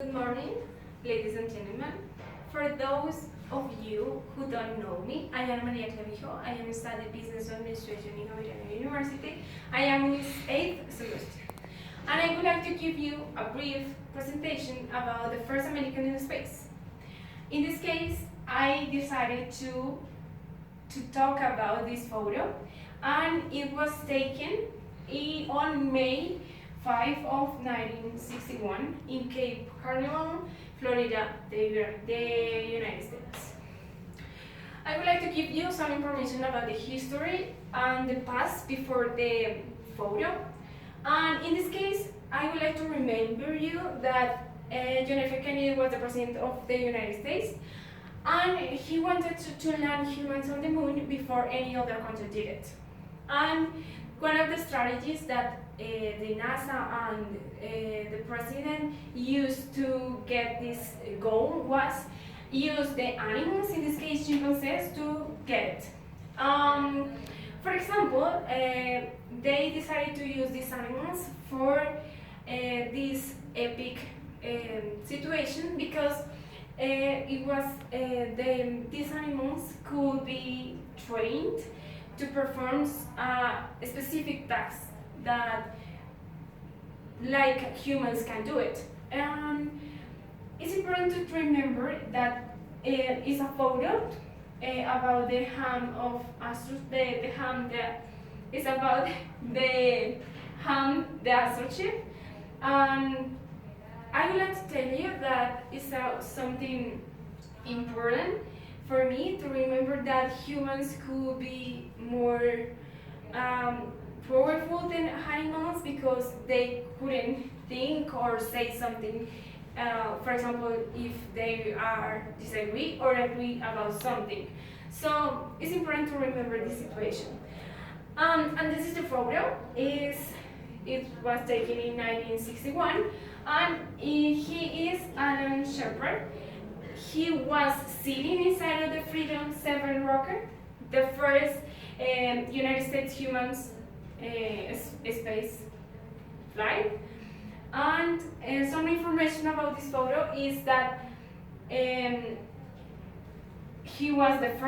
Good morning, ladies and gentlemen. For those of you who don't know me, I am Maria Clavijo. I am studying Business Administration in Javeriana University. I am in its 8th semester. And I would like to give you a brief presentation about the first American in space. In this case, I decided to talk about this photo, and it was taken on May 5 of 1961 in Cape Canaveral, Florida, the United States. I would like to give you some information about the history and the past before the photo. And in this case, I would like to remember you that John F. Kennedy was the president of the United States, and he wanted to land humans on the moon before any other country did it. And one of the strategies that the NASA and the president used to get this goal was use the animals, in this case chimpanzees, to get it. For example, they decided to use these animals for this epic situation because these animals could be trained to perform specific tasks that like humans can do it. It's important to remember that it's a photo about the ham of the ham that is about the ham the astroship. I would like to tell you that it's something important for me to remember that humans could be more powerful than animals because they couldn't think or say something. For example, if they are disagree or agree about something. So it's important to remember this situation. And this is the photo. It was taken in 1961, and he is Alan Shepard. He was sitting inside of the Freedom 7 rocket, the first United States humans space flight. And some information about this photo is that he was the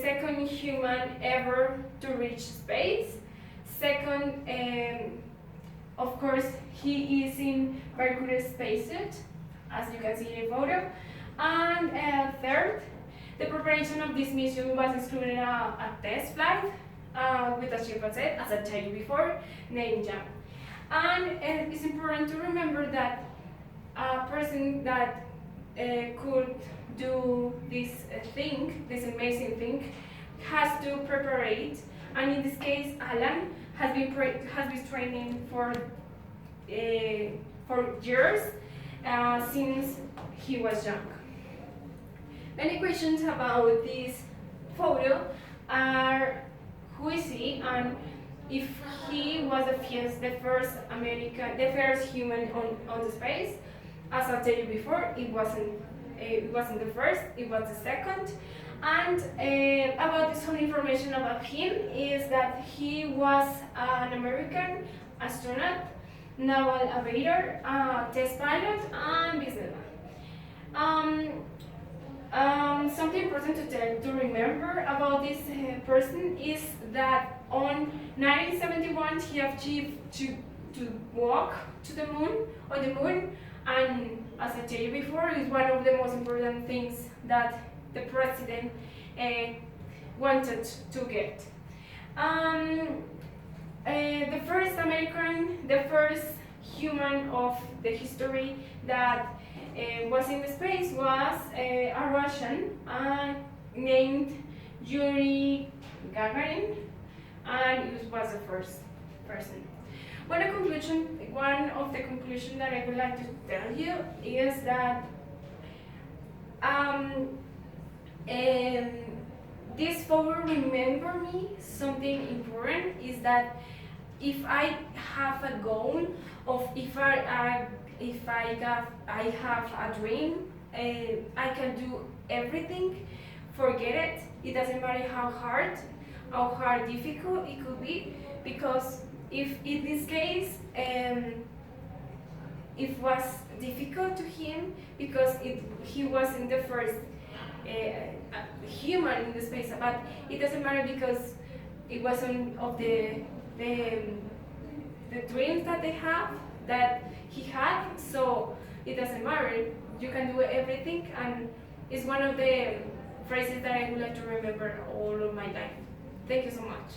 second human ever to reach space. Second, of course, he is in Mercury spacesuit, as you can see in the photo. And third, the preparation of this mission was including a test flight with a chimpanzee, as I told you before, named Jam. And it's important to remember that a person that could do this this amazing thing, has to prepare it. And in this case, Alan has been training for years since he was young. Many questions about this photo are who is he and if he was the first human on the space. As I told you before, it wasn't the first, it was the second. And about some information about him is that he was an American astronaut, naval aviator, test pilot, and businessman. Something important to remember about this person is that on 1971 he achieved to walk to the moon, and as I told you before, it's one of the most important things that the president wanted to get. The first human of the history that was in the space was a Russian named Yuri Gagarin, and he was the first person. One of the conclusions that I would like to tell you is that this photo remember me something important is that if I have a goal of if I have a dream, I can do everything. Forget it. It doesn't matter how hard, difficult it could be, because if in this case it was difficult to him because he wasn't the first human in the space, but it doesn't matter because it wasn't of the, the dreams that they have that he had, so it doesn't matter. You can do everything, and it's one of the phrases that I would like to remember all of my life. Thank you so much.